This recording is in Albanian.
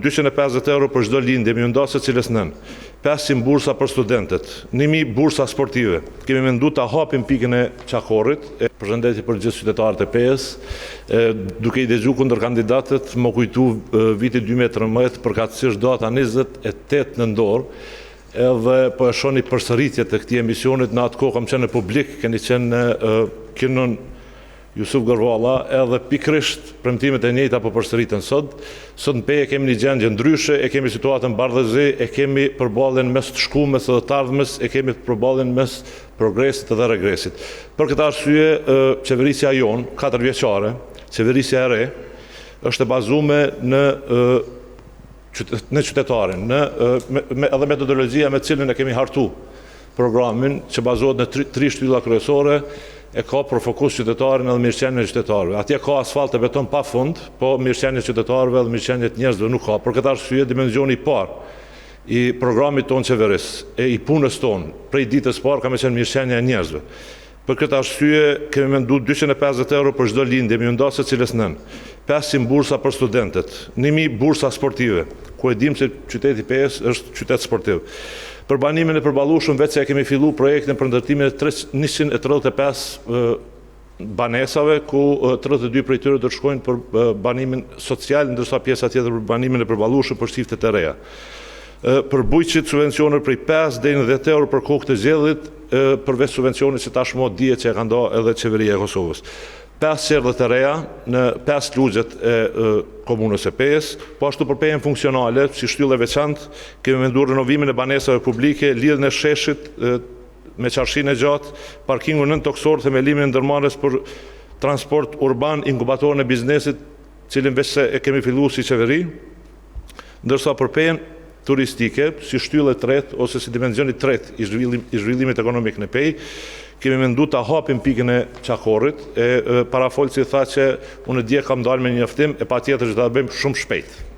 250 euro për çdo lindje, me nda se cilës nën. 500 bursa për studentët, 1000 bursa sportive. Kemi menduar ta hapim pikën e Qakorrit. Përshëndetje për gjithë qytetarët e PES, duke i dëgjuar kundër kandidatët, më kujtu viti 2013 përkatësisht data 28 nëntor, edhe po e shoni përsëritje të këtij emisionit. Në atë kohë kam qenë në publik, keni qenë Kinon Jusuf Gërvalla, edhe pikrisht premtimet e njëjta po përsëriten sot. Sot në PE kemi një gjendje ndryshe, e kemi situatën bardhëzi, e kemi përballjen mes të shkumes dhe të ardhmes, e kemi përballjen mes progresit dhe regresit. Për këtë arsye, qeverisja jon, 4 vjeçare, qeverisja e re, është e bazuar në qytetarin, edhe metodologjia me cilën e kemi hartu programin, që bazohet në 3 shtylla kryesore, e ka për fokus qytetarin edhe mirëqenien e qytetarëve. Atje ka asfalt e beton pa fund, po mirëqenien e qytetarëve dhe mirëqenien e njerëzve nuk ka. Për këtë arsye, dimensioni i parë i programit tonë qeveris, e i punës tonë, prej ditës parë ka me qenë mirëqenia e njerëzve. Për këtë arsye, kemi menduar 250 euro për çdo lindje, me nda se cilës nën. 500 bursa për studentët, 1000 bursa sportive, ku e dim se qyteti PES është qytet sportiv. Për banimin e përballueshëm, vetë se kemi filluar projektin për ndërtimin e 135 banesave, ku 32 prej tyre do të shkojnë për banimin social, ndërsa pjesa tjetër për banimin e përballueshëm për shiftet e reja. Për bujqit subvencioner prej 5 deri në 10 euro për kokë të zgjedhjet, përveç subvencionit që tashmë dihet që e ka nda edhe qeveria e Kosovës. 5 qerdhet e reja në 5 lugjet e komunës e PES, po ashtu për PEN funksionale, si shtyllë e veçantë, kemi menduar renovimin e banesave publike, lidhjen e sheshit me qarshinë e gjatë, parkingun nën toksor, themelimin e ndërmarrjes për transport urban, inkubatorin e biznesit, cilin veç se e kemi filluar si qeveri, ndërsa për PEN turistike, si shtyllë e tretë ose si dimensioni tretë i zhvillimit ekonomik në PEI, kemi menduar ta hapim pikën e Qakorrit, parafolësi tha që unë dje kam dalë me një njoftim, e patjetër që ta bëjmë shumë shpejt.